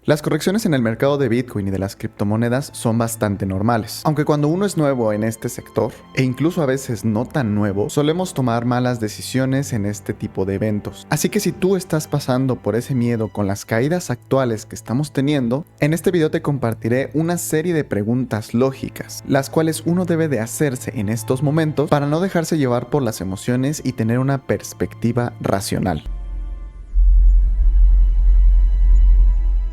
Las correcciones en el mercado de Bitcoin y de las criptomonedas son bastante normales. Aunque cuando uno es nuevo en este sector, e incluso a veces no tan nuevo, solemos tomar malas decisiones en este tipo de eventos. Así que si tú estás pasando por ese miedo con las caídas actuales que estamos teniendo, en este video te compartiré una serie de preguntas lógicas, las cuales uno debe de hacerse en estos momentos para no dejarse llevar por las emociones y tener una perspectiva racional.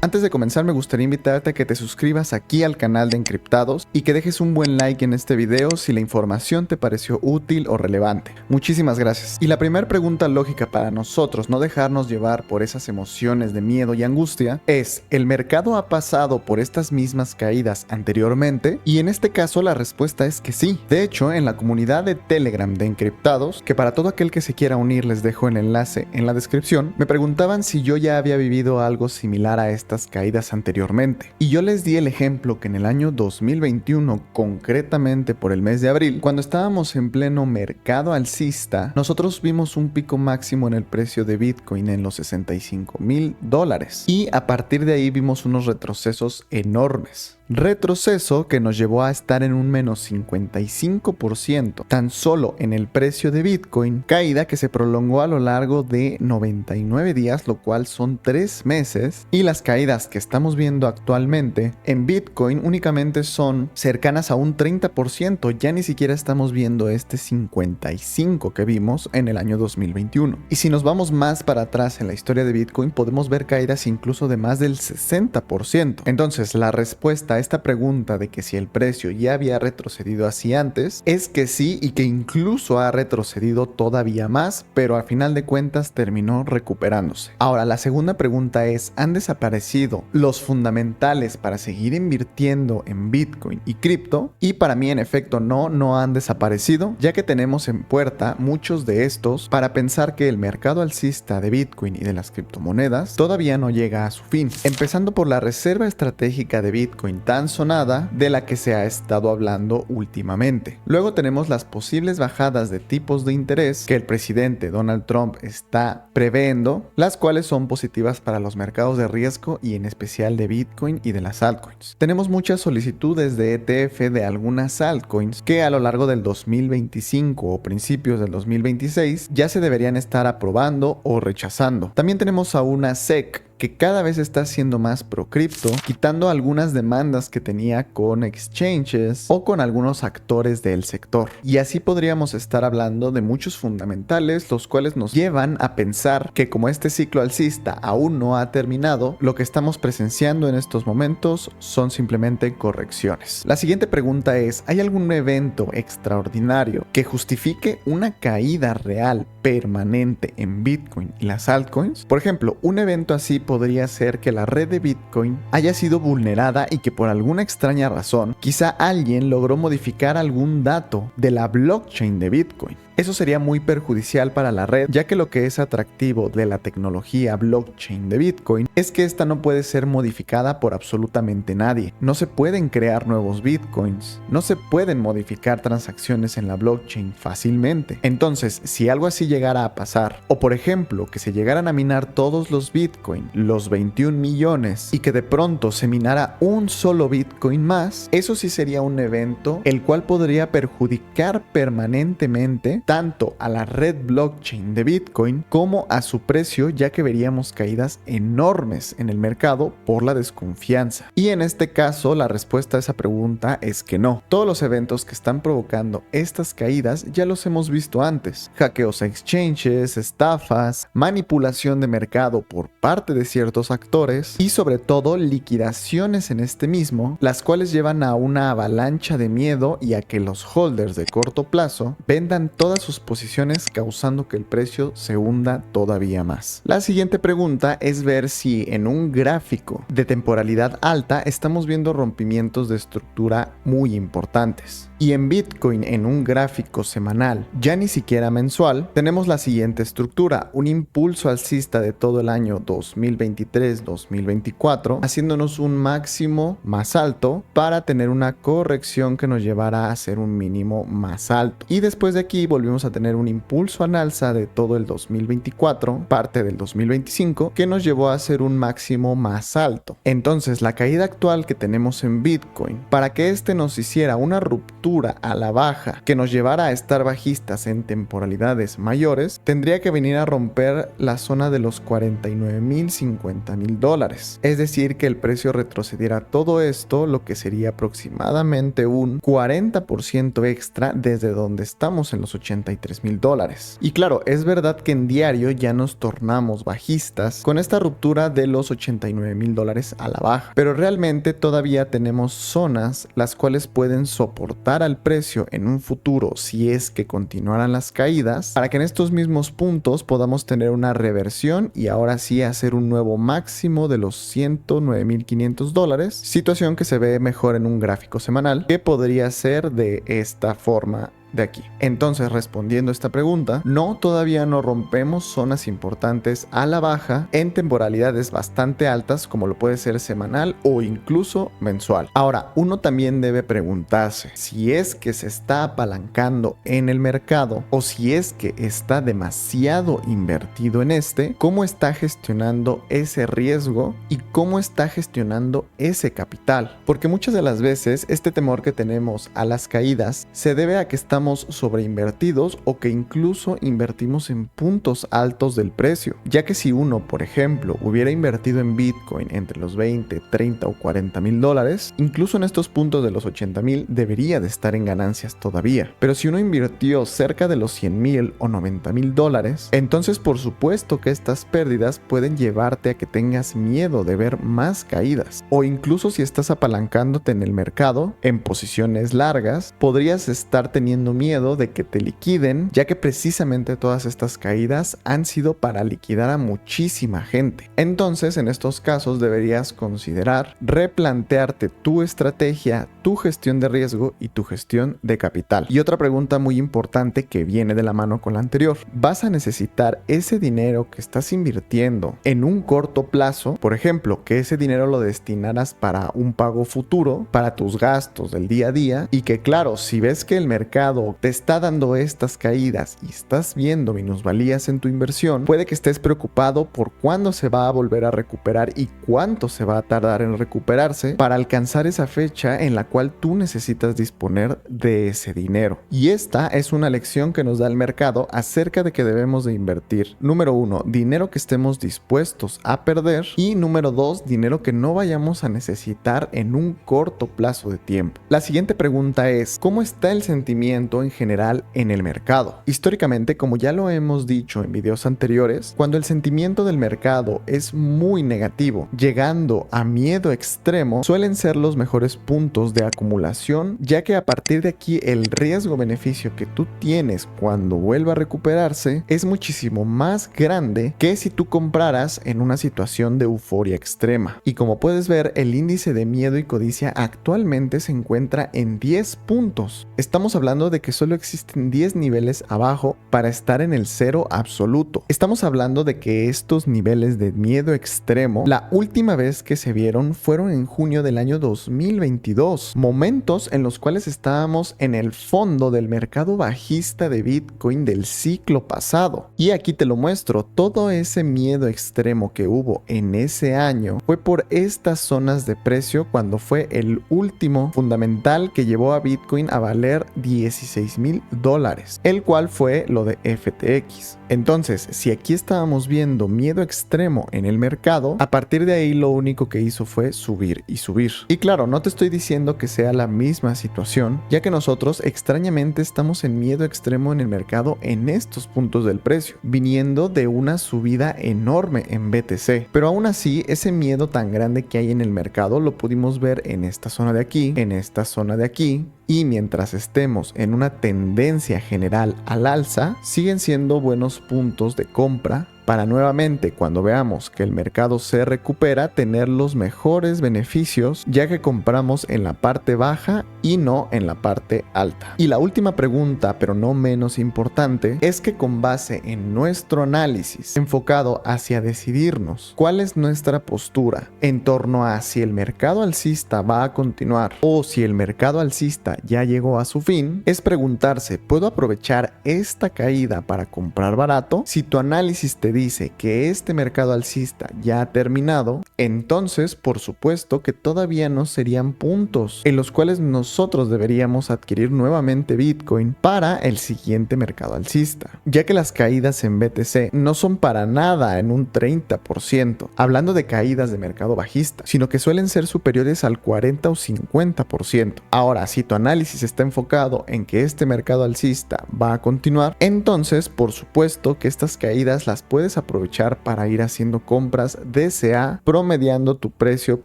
Antes de comenzar, me gustaría invitarte a que te suscribas aquí al canal de Encriptados y que dejes un buen like en este video si la información te pareció útil o relevante. Muchísimas gracias. Y la primera pregunta lógica para nosotros no dejarnos llevar por esas emociones de miedo y angustia es: ¿el mercado ha pasado por estas mismas caídas anteriormente? Y en este caso la respuesta es que sí. De hecho, en la comunidad de Telegram de Encriptados, que para todo aquel que se quiera unir les dejo el enlace en la descripción, me preguntaban si yo ya había vivido algo similar a esta caídas anteriormente. Y yo les di el ejemplo que en el año 2021, concretamente por el mes de abril, cuando estábamos en pleno mercado alcista, nosotros vimos un pico máximo en el precio de Bitcoin en los $65,000. Y a partir de ahí vimos unos retrocesos enormes. Retroceso que nos llevó a estar en un menos 55% tan solo en el precio de Bitcoin, caída que se prolongó a lo largo de 99 días, lo cual son 3 meses, y las caídas que estamos viendo actualmente en Bitcoin únicamente son cercanas a un 30%, ya ni siquiera estamos viendo este 55% que vimos en el año 2021. Y si nos vamos más para atrás en la historia de Bitcoin, podemos ver caídas incluso de más del 60%. Entonces, la respuesta a esta pregunta de que si el precio ya había retrocedido así antes es que sí, y que incluso ha retrocedido todavía más, pero al final de cuentas terminó recuperándose. Ahora, la segunda pregunta es: ¿han desaparecido los fundamentales para seguir invirtiendo en Bitcoin y cripto? Y para mí, en efecto, no han desaparecido, ya que tenemos en puerta muchos de estos para pensar que el mercado alcista de Bitcoin y de las criptomonedas todavía no llega a su fin. Empezando por la reserva estratégica de Bitcoin tan sonada, de la que se ha estado hablando últimamente. Luego tenemos las posibles bajadas de tipos de interés que el presidente Donald Trump está previendo, las cuales son positivas para los mercados de riesgo y en especial de Bitcoin y de las altcoins. Tenemos muchas solicitudes de ETF de algunas altcoins que a lo largo del 2025 o principios del 2026 ya se deberían estar aprobando o rechazando. También tenemos a una SEC que cada vez está siendo más pro cripto, quitando algunas demandas que tenía con exchanges o con algunos actores del sector. Y así podríamos estar hablando de muchos fundamentales, los cuales nos llevan a pensar que como este ciclo alcista aún no ha terminado, lo que estamos presenciando en estos momentos son simplemente correcciones. La siguiente pregunta es: ¿hay algún evento extraordinario que justifique una caída real permanente en Bitcoin y las altcoins? Por ejemplo, un evento así podría ser que la red de Bitcoin haya sido vulnerada y que por alguna extraña razón, quizá alguien logró modificar algún dato de la blockchain de Bitcoin. Eso sería muy perjudicial para la red, ya que lo que es atractivo de la tecnología blockchain de Bitcoin es que esta no puede ser modificada por absolutamente nadie. No se pueden crear nuevos Bitcoins, no se pueden modificar transacciones en la blockchain fácilmente. Entonces, si algo así llegara a pasar, o por ejemplo, que se llegaran a minar todos los Bitcoin, los 21 millones, y que de pronto se minara un solo Bitcoin más, eso sí sería un evento el cual podría perjudicar permanentemente tanto a la red blockchain de Bitcoin como a su precio, ya que veríamos caídas enormes en el mercado por la desconfianza. Y en este caso, la respuesta a esa pregunta es que no. Todos los eventos que están provocando estas caídas ya los hemos visto antes: hackeos a exchanges, estafas, manipulación de mercado por parte de ciertos actores y sobre todo liquidaciones en este mismo, las cuales llevan a una avalancha de miedo y a que los holders de corto plazo vendan todas sus posiciones, causando que el precio se hunda todavía más. La siguiente pregunta es ver si en un gráfico de temporalidad alta estamos viendo rompimientos de estructura muy importantes. Y en Bitcoin, en un gráfico semanal, ya ni siquiera mensual, tenemos la siguiente estructura: un impulso alcista de todo el año 2023-2024, haciéndonos un máximo más alto para tener una corrección que nos llevará a hacer un mínimo más alto. Y después de aquí volvemos volvimos a tener un impulso al alza de todo el 2024, parte del 2025, que nos llevó a hacer un máximo más alto. Entonces, la caída actual que tenemos en Bitcoin, para que este nos hiciera una ruptura a la baja que nos llevara a estar bajistas en temporalidades mayores, tendría que venir a romper la zona de los 49,000, 50,000 dólares. Es decir, que el precio retrocediera todo esto, lo que sería aproximadamente un 40% extra desde donde estamos en los 83,000 dólares. Y claro, es verdad que en diario ya nos tornamos bajistas con esta ruptura de los 89,000 dólares a la baja, pero realmente todavía tenemos zonas las cuales pueden soportar al precio en un futuro si es que continuaran las caídas, para que en estos mismos puntos podamos tener una reversión y ahora sí hacer un nuevo máximo de los 109,500 dólares, situación que se ve mejor en un gráfico semanal, que podría ser de esta forma de aquí. Entonces, respondiendo a esta pregunta, no, todavía no rompemos zonas importantes a la baja en temporalidades bastante altas, como lo puede ser semanal o incluso mensual. Ahora, uno también debe preguntarse si es que se está apalancando en el mercado o si es que está demasiado invertido en este, cómo está gestionando ese riesgo y cómo está gestionando ese capital. Porque muchas de las veces este temor que tenemos a las caídas se debe a que estamos sobreinvertidos o que incluso invertimos en puntos altos del precio, ya que si uno, por ejemplo, hubiera invertido en Bitcoin entre los 20, 30 o 40,000 dólares, incluso en estos puntos de los 80,000 debería de estar en ganancias todavía. Pero si uno invirtió cerca de los 100,000 o 90,000 dólares, entonces por supuesto que estas pérdidas pueden llevarte a que tengas miedo de ver más caídas, o incluso si estás apalancándote en el mercado en posiciones largas, podrías estar teniendo miedo de que te liquiden, ya que precisamente todas estas caídas han sido para liquidar a muchísima gente. Entonces, en estos casos deberías considerar replantearte tu estrategia, tu gestión de riesgo y tu gestión de capital. Y otra pregunta muy importante que viene de la mano con la anterior: ¿vas a necesitar ese dinero que estás invirtiendo en un corto plazo? Por ejemplo, que ese dinero lo destinaras para un pago futuro, para tus gastos del día a día, y que claro, si ves que el mercado te está dando estas caídas y estás viendo minusvalías en tu inversión, puede que estés preocupado por cuándo se va a volver a recuperar y cuánto se va a tardar en recuperarse para alcanzar esa fecha en la cual tú necesitas disponer de ese dinero. Y esta es una lección que nos da el mercado acerca de que debemos de invertir, número 1, dinero que estemos dispuestos a perder, y número 2, dinero que no vayamos a necesitar en un corto plazo de tiempo. La siguiente pregunta es: ¿cómo está el sentimiento en general en el mercado? Históricamente, como ya lo hemos dicho en videos anteriores, cuando el sentimiento del mercado es muy negativo, llegando a miedo extremo, suelen ser los mejores puntos de acumulación, ya que a partir de aquí el riesgo-beneficio que tú tienes cuando vuelva a recuperarse es muchísimo más grande que si tú compraras en una situación de euforia extrema. Y como puedes ver, el índice de miedo y codicia actualmente se encuentra en 10 puntos. Estamos hablando de que solo existen 10 niveles abajo para estar en el cero absoluto. Estamos hablando de que estos niveles de miedo extremo, la última vez que se vieron fueron en junio del año 2022, momentos en los cuales estábamos en el fondo del mercado bajista de Bitcoin del ciclo pasado. Y aquí te lo muestro, todo ese miedo extremo que hubo en ese año fue por estas zonas de precio, cuando fue el último fundamental que llevó a Bitcoin a valer 16,000 dólares, el cual fue lo de FTX. Entonces, si aquí estábamos viendo miedo extremo en el mercado, a partir de ahí lo único que hizo fue subir y subir. Y claro, no te estoy diciendo que sea la misma situación, ya que nosotros extrañamente estamos en miedo extremo en el mercado en estos puntos del precio, viniendo de una subida enorme en BTC. Pero aún así, ese miedo tan grande que hay en el mercado lo pudimos ver en esta zona de aquí, en esta zona de aquí, y mientras estemos en una tendencia general al alza, siguen siendo buenos puntos de compra para nuevamente cuando veamos que el mercado se recupera tener los mejores beneficios, ya que compramos en la parte baja y no en la parte alta. Y la última pregunta, pero no menos importante, es que con base en nuestro análisis enfocado hacia decidirnos cuál es nuestra postura en torno a si el mercado alcista va a continuar o si el mercado alcista ya llegó a su fin, es preguntarse, ¿puedo aprovechar esta caída para comprar barato? Si tu análisis te dice que este mercado alcista ya ha terminado, entonces por supuesto que todavía no serían puntos en los cuales nosotros deberíamos adquirir nuevamente Bitcoin para el siguiente mercado alcista, ya que las caídas en BTC no son para nada en un 30%, hablando de caídas de mercado bajista, sino que suelen ser superiores al 40 o 50%. Ahora, si tu análisis está enfocado en que este mercado alcista va a continuar, entonces por supuesto que estas caídas las puedes aprovechar para ir haciendo compras DCA, promediando tu precio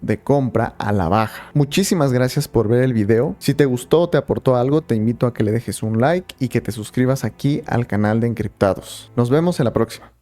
de compra a la baja. Muchísimas gracias por ver el video. Si te gustó o te aportó algo, te invito a que le dejes un like y que te suscribas aquí al canal de Encriptados. Nos vemos en la próxima.